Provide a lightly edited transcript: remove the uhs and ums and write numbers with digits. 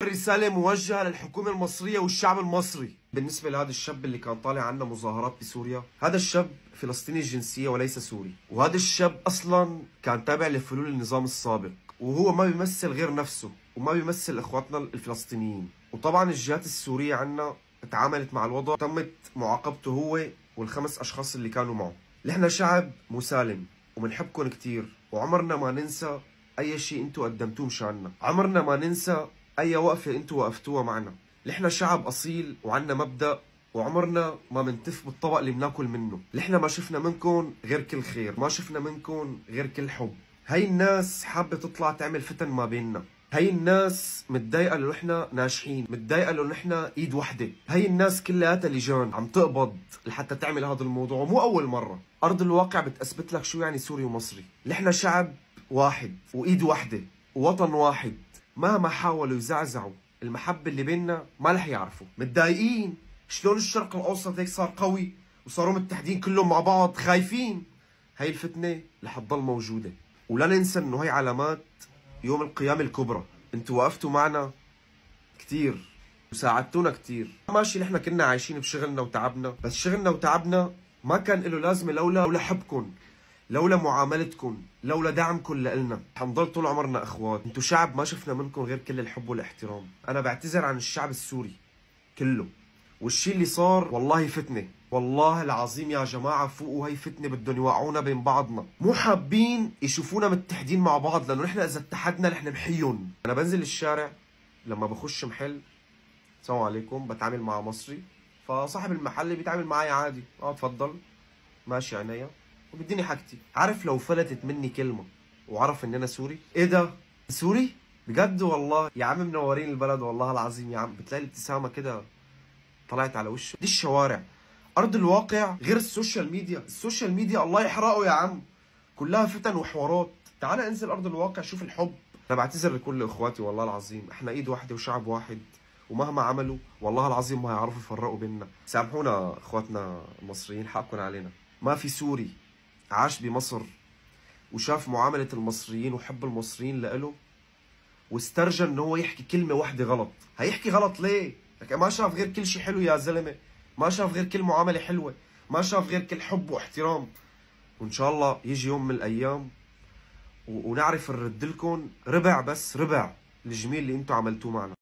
رسالة موجهة للحكومة المصرية والشعب المصري. بالنسبة لهذا الشاب اللي كان طالع عنا مظاهرات بسوريا، هذا الشاب فلسطيني الجنسية وليس سوري، وهذا الشاب أصلا كان تابع لفلول النظام السابق، وهو ما بيمثل غير نفسه وما بيمثل إخواتنا الفلسطينيين. وطبعا الجهات السورية عنا تعاملت مع الوضع، تمت معاقبته هو والخمس أشخاص اللي كانوا معه. نحن شعب مسالم وبنحبكم كتير، وعمرنا ما ننسى أي شيء أنتم قدمتوه مشاننا، عمرنا ما ننسى أي وقفة أنتم وقفتوها معنا. نحن شعب أصيل وعنا مبدأ، وعمرنا ما منتف بالطبق اللي بناكل منه. نحن ما شفنا منكم غير كل خير، ما شفنا منكم غير كل حب. هاي الناس حابة تطلع تعمل فتن ما بيننا، هاي الناس متضايقة لو نحن ناجحين، متضايقة لو نحن ايد وحدة. هاي الناس كلياتها لجان عم تقبض لحتى تعمل هذا الموضوع، ومو أول مرة. أرض الواقع بتثبت لك شو يعني سوري ومصري. نحن شعب واحد وإيد وحدة ووطن واحد. مهما حاولوا يزعزعوا المحبة اللي بيننا ما رح يعرفوا. متضايقين شلون الشرق الأوسط هيك صار قوي وصاروا متحدين كلهم مع بعض، خايفين. هاي الفتنة رح تضل موجودة، ولا ننسى إنه هاي علامات يوم القيامة الكبرى. انتوا وقفتوا معنا كتير وساعدتونا كتير. ماشي نحن كنا عايشين بشغلنا وتعبنا، بس شغلنا وتعبنا ما كان له لازمة لولا حبكم، لولا معاملتكم، لولا دعمكم لإلنا. حنضل طول عمرنا اخوات. انتوا شعب ما شفنا منكم غير كل الحب والاحترام. انا بعتذر عن الشعب السوري كله، والشي اللي صار والله فتنة، والله العظيم يا جماعة فوقوا، هي فتنة بدهم يوقعونا بين بعضنا. مو حابين يشوفونا متحدين مع بعض، لأنه نحن إذا اتحدنا رح نمحيهم. أنا بنزل الشارع لما بخش محل، السلام عليكم، بتعامل مع مصري، فصاحب المحل بيتعامل معي عادي، تفضل، ماشي عينيا، وبديني حاجتي. عارف لو فلتت مني كلمة وعرف إن أنا سوري، إيه ده؟ سوري؟ بجد والله يا عم منورين البلد والله العظيم يا عم. بتلاقي الابتسامة كده طلعت على وشه. دي الشوارع، ارض الواقع غير السوشيال ميديا. السوشيال ميديا الله يحرقه يا عم، كلها فتن وحوارات. تعال انزل ارض الواقع شوف الحب. انا بعتذر لكل اخواتي والله العظيم، احنا ايد واحده وشعب واحد، ومهما عملوا والله العظيم ما هيعرفوا يفرقوا بيننا. سامحونا اخواتنا المصريين، حقكم علينا. ما في سوري عاش بمصر وشاف معامله المصريين وحب المصريين لإله واسترجى انه هو يحكي كلمه واحده غلط. هيحكي غلط ليه؟ ما شاف غير كل شيء حلو يا زلمه، ما شاف غير كل معامله حلوه، ما شاف غير كل حب واحترام. وان شاء الله يجي يوم من الايام ونعرف نرد لكم ربع، بس ربع الجميل اللي انتم عملتوه معنا.